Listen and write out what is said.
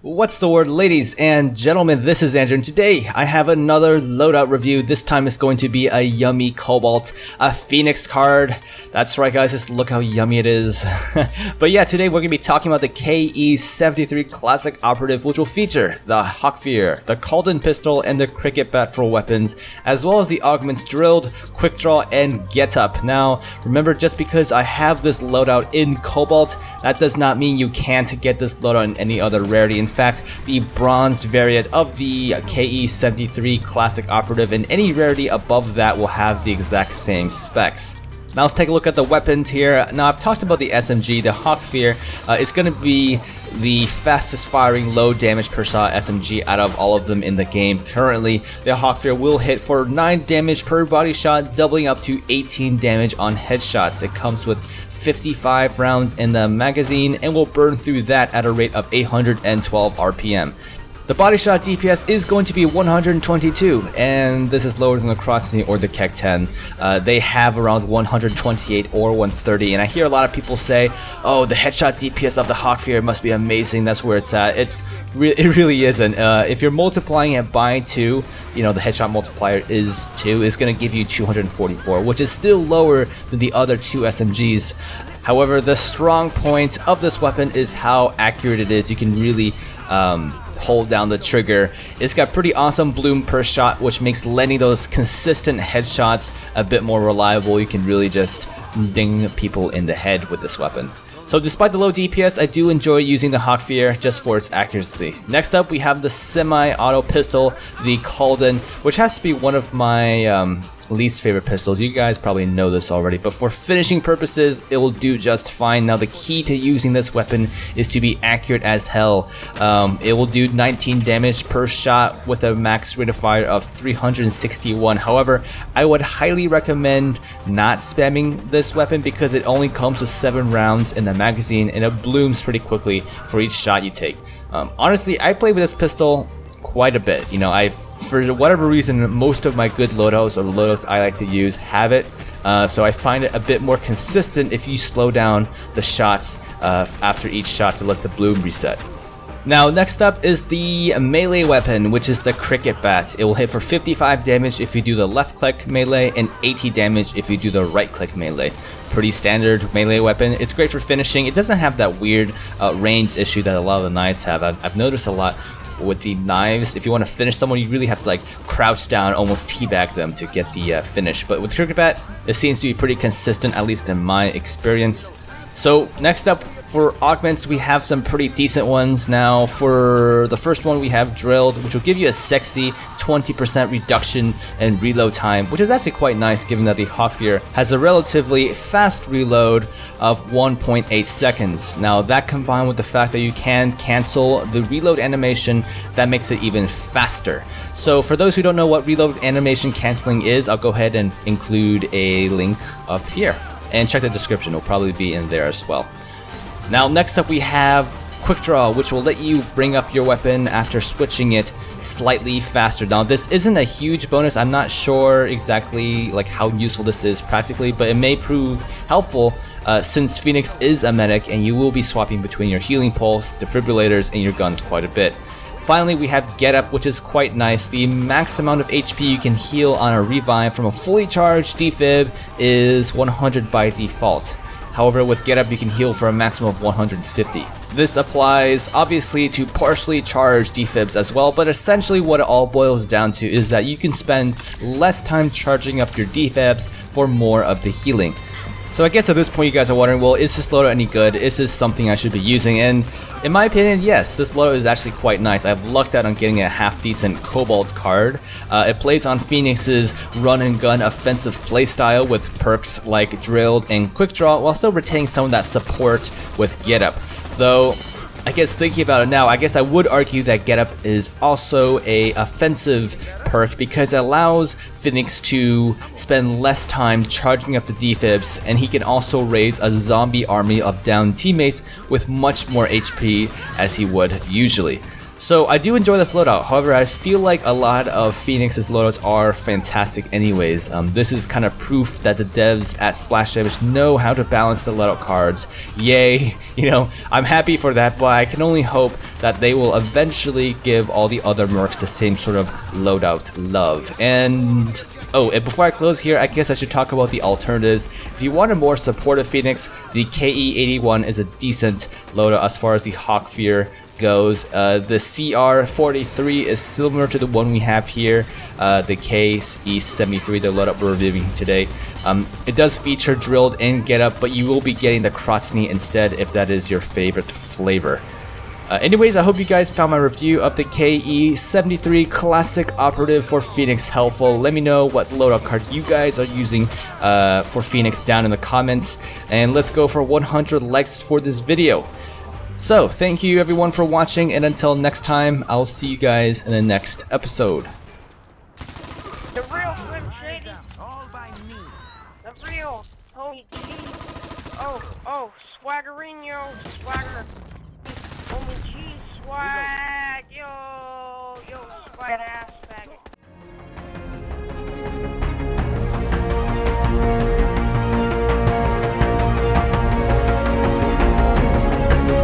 What's the word, ladies and gentlemen? This is Andrew, and today I have another loadout review. This time it's going to be a yummy COBALT, a Phoenix card. That's right, guys, just look how yummy it is. But yeah, today we're going to be talking about the KE73 Classic Operative, which will feature the Hawkfear, the Calden pistol, and the cricket bat for weapons, as well as the augments Drilled, Quick Draw, and Get Up. Now, remember, just because I have this loadout in COBALT, that does not mean you can't get this loadout in any other rarity. In fact, the bronze variant of the KE73 Classic Operative and any rarity above that will have the exact same specs. Now let's take a look at the weapons here. Now I've talked about the SMG, the Hawkfear. It's going to be the fastest firing low damage per shot SMG out of all of them in the game. Currently, the Hawkfear will hit for 9 damage per body shot, doubling up to 18 damage on headshots. It comes with 55 rounds in the magazine and will burn through that at a rate of 812 RPM. The body shot DPS is going to be 122, and this is lower than the Crossney or the KEC-10. They have around 128 or 130, and I hear a lot of people say, oh, the headshot DPS of the Hawkfear must be amazing, that's where it's at. It really isn't. If you're multiplying it by 2, you know, the headshot multiplier is 2, it's going to give you 244, which is still lower than the other 2 SMGs. However, the strong point of this weapon is how accurate it is. You can really hold down the trigger. It's got pretty awesome bloom per shot, which makes landing those consistent headshots a bit more reliable. You can really just ding people in the head with this weapon. So despite the low DPS, I do enjoy using the Hawkfear just for its accuracy. Next up, we have the semi-auto pistol, the Calden, which has to be one of my least favorite pistols. You guys probably know this already, but for finishing purposes, it will do just fine. Now, the key to using this weapon is to be accurate as hell. It will do 19 damage per shot with a max rate of fire of 361. However, I would highly recommend not spamming this weapon because it only comes with 7 rounds in the magazine and it blooms pretty quickly for each shot you take. Honestly, I play with this pistol quite a bit. You know, for whatever reason, most of my good loadouts or the loadouts I like to use have it. So I find it a bit more consistent if you slow down the shots after each shot to let the bloom reset. Now, next up is the melee weapon, which is the cricket bat. It will hit for 55 damage if you do the left click melee and 80 damage if you do the right click melee. Pretty standard melee weapon. It's great for finishing. It doesn't have that weird range issue that a lot of the knives have. I've noticed a lot with the knives, if you want to finish someone, you really have to like crouch down, almost teabag them to get the finish. But with cricket bat, it seems to be pretty consistent, at least in my experience. So next up, for augments, we have some pretty decent ones. Now, for the first one, we have Drilled, which will give you a sexy 20% reduction in reload time, which is actually quite nice given that the Hawkfear has a relatively fast reload of 1.8 seconds. Now, that combined with the fact that you can cancel the reload animation, that makes it even faster. So for those who don't know what reload animation canceling is, I'll go ahead and include a link up here. And check the description, it'll probably be in there as well. Now, next up we have Quick Draw, which will let you bring up your weapon after switching it slightly faster. Now, this isn't a huge bonus. I'm not sure exactly like how useful this is practically, but it may prove helpful since Phoenix is a medic and you will be swapping between your healing pulse, defibrillators, and your guns quite a bit. Finally, we have Get Up, which is quite nice. The max amount of HP you can heal on a revive from a fully charged defib is 100 by default. However, with Get Up, you can heal for a maximum of 150. This applies obviously to partially charged defibs as well, but essentially what it all boils down to is that you can spend less time charging up your defibs for more of the healing. So I guess at this point you guys are wondering, well, is this loadout any good? Is this something I should be using? And in my opinion, yes, this loadout is actually quite nice. I've lucked out on getting a half-decent COBALT card. It plays on Phoenix's run-and-gun offensive playstyle with perks like Drilled and Quick Draw, while still retaining some of that support with Get Up. Though, I guess thinking about it now, I guess I would argue that Get Up is also a offensive perk because it allows Phoenix to spend less time charging up the defibs, and he can also raise a zombie army of downed teammates with much more HP as he would usually. So I do enjoy this loadout, however I feel like a lot of Phoenix's loadouts are fantastic anyways. This is kind of proof that the devs at Splash Damage know how to balance the loadout cards. Yay, you know, I'm happy for that, but I can only hope that they will eventually give all the other mercs the same sort of loadout love. And before I close here, I guess I should talk about the alternatives. If you want a more supportive Phoenix, the KE81 is a decent loadout as far as the Hawk Fear goes. The CR43 is similar to the one we have here, the KE73, the loadout we're reviewing today. It does feature drilled in getup, but you will be getting the Krotzny instead if that is your favorite flavor. Anyways, I hope you guys found my review of the KE73 Classic Operative for Phoenix helpful. Let me know what loadout card you guys are using for Phoenix down in the comments, and let's go for 100 likes for this video. So, thank you everyone for watching, and until next time, I'll see you guys in the next episode. The real Slim Shady. All by me. The real Tony G. Oh, Swaggerino, Swagger. Tony G, swag. Yo, swag ass.